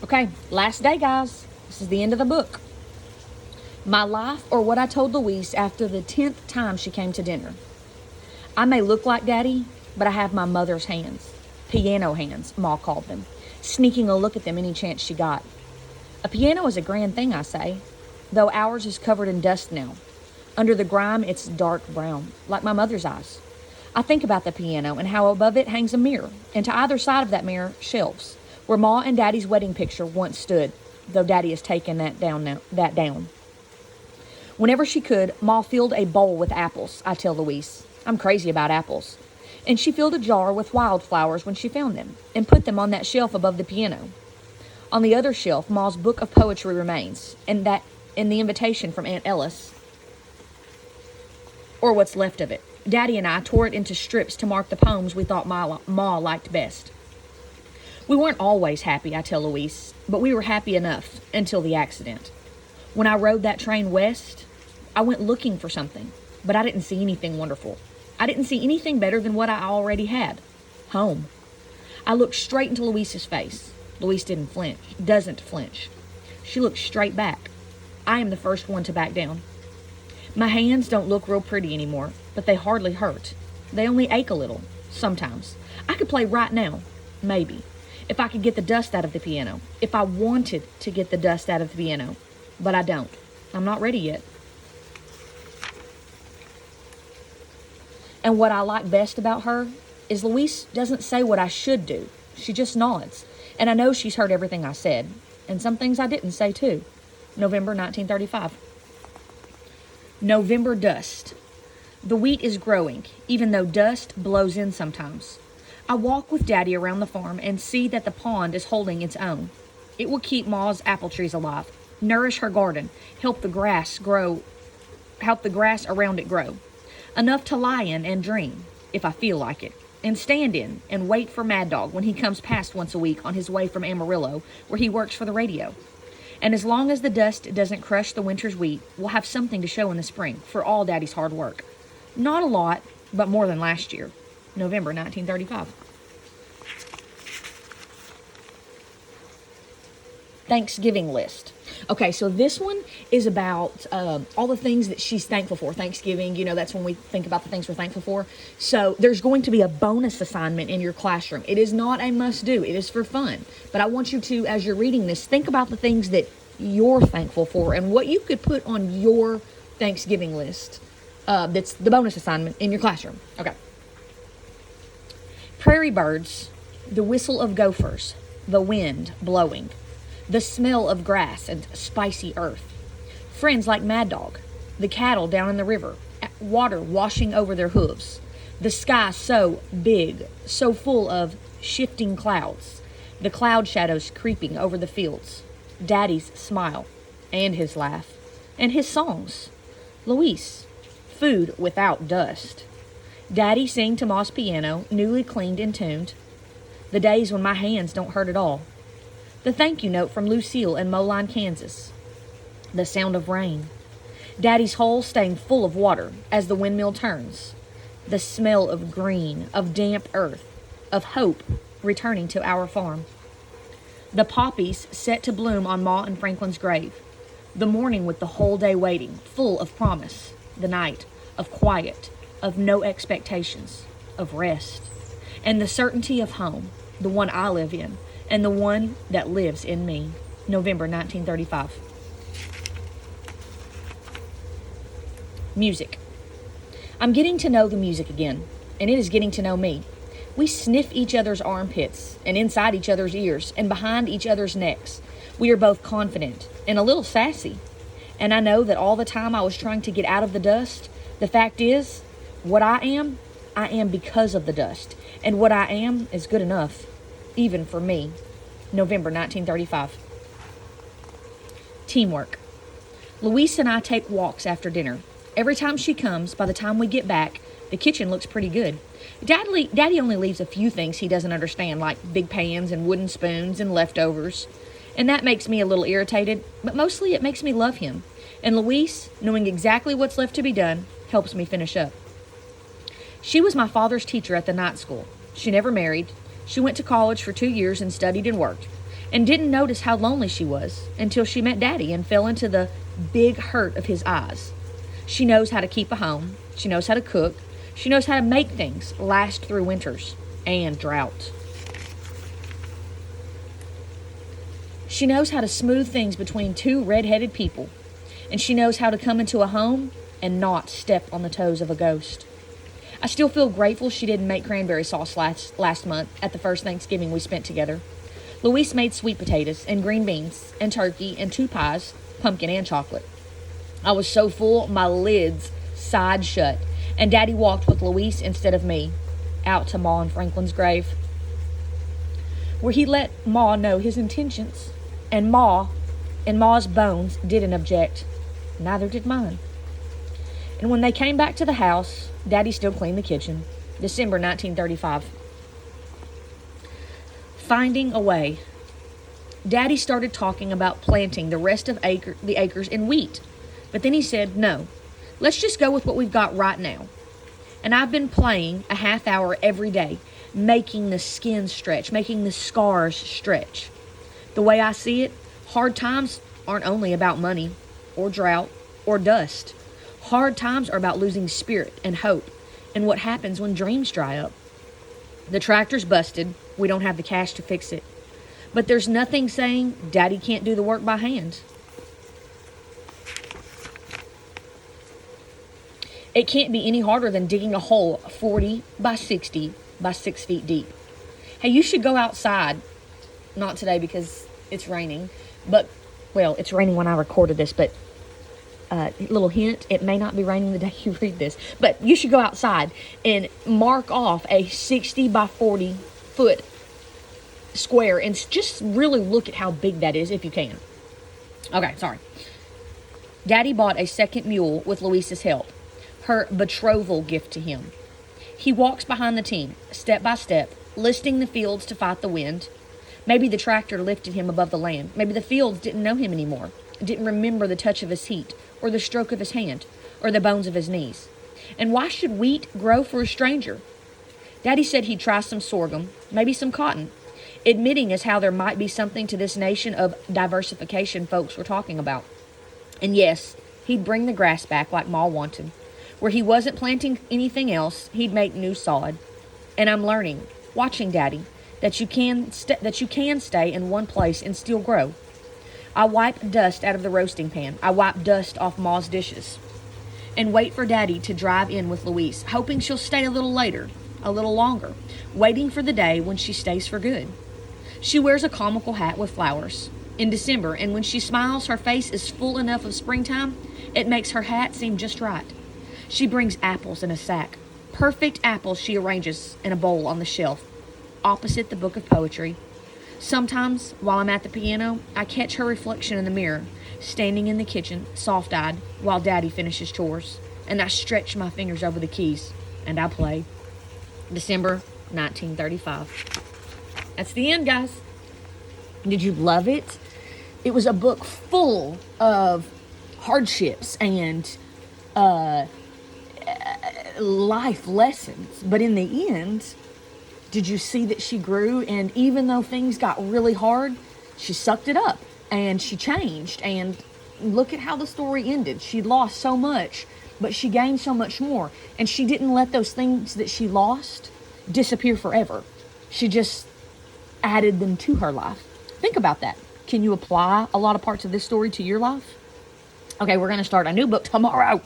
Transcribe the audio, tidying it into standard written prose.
Okay, last day, guys. This is the end of the book. My life, or what I told Louise after the 10th time she came to dinner. I may look like Daddy, but I have my mother's hands. Piano hands, Ma called them, sneaking a look at them any chance she got. A piano is a grand thing, I say, though ours is covered in dust now. Under the grime, it's dark brown, like my mother's eyes. I think about the piano and how above it hangs a mirror, and to either side of that mirror, shelves, where Ma and Daddy's wedding picture once stood, though Daddy has taken that down now. Whenever she could, Ma filled a bowl with apples, I tell Louise. I'm crazy about apples. And she filled a jar with wildflowers when she found them, and put them on that shelf above the piano. On the other shelf, Ma's book of poetry remains, and the invitation from Aunt Ellis, or what's left of it. Daddy and I tore it into strips to mark the poems we thought Ma liked best. We weren't always happy, I tell Louise, but we were happy enough until the accident. When I rode that train west, I went looking for something, but I didn't see anything wonderful. I didn't see anything better than what I already had. Home. I looked straight into Louise's face. Louise doesn't flinch. She looks straight back. I am the first one to back down. My hands don't look real pretty anymore, but they hardly hurt. They only ache a little, sometimes. I could play right now, maybe, if I could get the dust out of the piano, if I wanted to get the dust out of the piano, but I don't. I'm not ready yet. And what I like best about her is Louise doesn't say what I should do. She just nods. And I know she's heard everything I said, and some things I didn't say too. November 1935. November dust. The wheat is growing, even though dust blows in sometimes. I walk with Daddy around the farm and see that the pond is holding its own. It will keep Ma's apple trees alive, nourish her garden, help the grass around it grow. Enough to lie in and dream, if I feel like it, and stand in and wait for Mad Dog when he comes past once a week on his way from Amarillo, where he works for the radio. And as long as the dust doesn't crush the winter's wheat, we'll have something to show in the spring for all Daddy's hard work. Not a lot, but more than last year. November 1935. Thanksgiving list. Okay, so this one is about all the things that she's thankful for. Thanksgiving, that's when we think about the things we're thankful for. So there's going to be a bonus assignment in your classroom. It is not a must-do. It is for fun. But I want you to, as you're reading this, think about the things that you're thankful for and what you could put on your Thanksgiving list. That's the bonus assignment in your classroom. Okay. Prairie birds, the whistle of gophers, the wind blowing, the smell of grass and spicy earth. Friends like Mad Dog, the cattle down in the river, water washing over their hooves, the sky so big, so full of shifting clouds, the cloud shadows creeping over the fields, Daddy's smile, and his laugh, and his songs. Louise, food without dust. Daddy sing to Ma's piano, newly cleaned and tuned. The days when my hands don't hurt at all. The thank you note from Lucille in Moline, Kansas. The sound of rain. Daddy's hole staying full of water as the windmill turns. The smell of green, of damp earth, of hope returning to our farm. The poppies set to bloom on Ma and Franklin's grave. The morning with the whole day waiting, full of promise. The night of quiet, of no expectations, of rest. And the certainty of home, the one I live in, and the one that lives in me. November 1935. Music. I'm getting to know the music again, and it is getting to know me. We sniff each other's armpits, and inside each other's ears, and behind each other's necks. We are both confident, and a little sassy. And I know that all the time I was trying to get out of the dust, the fact is, what I am because of the dust. And what I am is good enough, even for me. November 1935. Teamwork. Louise and I take walks after dinner. Every time she comes, by the time we get back, the kitchen looks pretty good. Daddy only leaves a few things he doesn't understand, like big pans and wooden spoons and leftovers. And that makes me a little irritated, but mostly it makes me love him. And Louise, knowing exactly what's left to be done, helps me finish up. She was my father's teacher at the night school. She never married. She went to college for 2 years and studied and worked. and didn't notice how lonely she was until she met Daddy and fell into the big hurt of his eyes. She knows how to keep a home. She knows how to cook. She knows how to make things last through winters and drought. She knows how to smooth things between two red-headed people. And she knows how to come into a home and not step on the toes of a ghost. I still feel grateful she didn't make cranberry sauce last month at the first Thanksgiving we spent together. Louise made sweet potatoes and green beans and turkey and 2 pies, pumpkin and chocolate. I was so full, my lids sighed shut, and Daddy walked with Louise instead of me out to Ma and Franklin's grave, where he let Ma know his intentions, and Ma's bones didn't object. Neither did mine. And when they came back to the house, Daddy still cleaned the kitchen. December 1935. Finding a way. Daddy started talking about planting the rest of the acres in wheat. But then he said, no, let's just go with what we've got right now. And I've been playing a half hour every day, making the skin stretch, making the scars stretch. The way I see it, hard times aren't only about money or drought or dust. Hard times are about losing spirit and hope and what happens when dreams dry up. The tractor's busted. We don't have the cash to fix it. But there's nothing saying Daddy can't do the work by hand. It can't be any harder than digging a hole 40 by 60 by 6 feet deep. Hey, you should go outside. Not today because it's raining. But, well, it's raining when I recorded this. But, little hint, it may not be raining the day you read this. But you should go outside and mark off a 60 by 40 foot square. And just really look at how big that is if you can. Okay, sorry. Daddy bought a second mule with Louise's help. Her betrothal gift to him. He walks behind the team, step by step, listing the fields to fight the wind. Maybe the tractor lifted him above the land. Maybe the fields didn't know him anymore, didn't remember the touch of his heat, or the stroke of his hand, or the bones of his knees. And why should wheat grow for a stranger? Daddy said he'd try some sorghum, maybe some cotton, admitting as how there might be something to this nation of diversification folks were talking about. And yes, he'd bring the grass back like Ma wanted. Where he wasn't planting anything else, he'd make new sod. And I'm learning, watching Daddy, that you can stay in one place and still grow. I wipe dust out of the roasting pan. I wipe dust off Ma's dishes. And wait for Daddy to drive in with Louise, hoping she'll stay a little later, a little longer, waiting for the day when she stays for good. She wears a comical hat with flowers in December, and when she smiles, her face is full enough of springtime, it makes her hat seem just right. She brings apples in a sack. Perfect apples she arranges in a bowl on the shelf, opposite the book of poetry. Sometimes, while I'm at the piano, I catch her reflection in the mirror, standing in the kitchen, soft-eyed, while Daddy finishes chores. And I stretch my fingers over the keys, and I play. December 1935. That's the end, guys. Did you love it? It was a book full of hardships and life lessons, but in the end, did you see that she grew? And even though things got really hard, she sucked it up and she changed. And look at how the story ended. She lost so much, but she gained so much more. And she didn't let those things that she lost disappear forever. She just added them to her life. Think about that. Can you apply a lot of parts of this story to your life? Okay, we're going to start a new book tomorrow.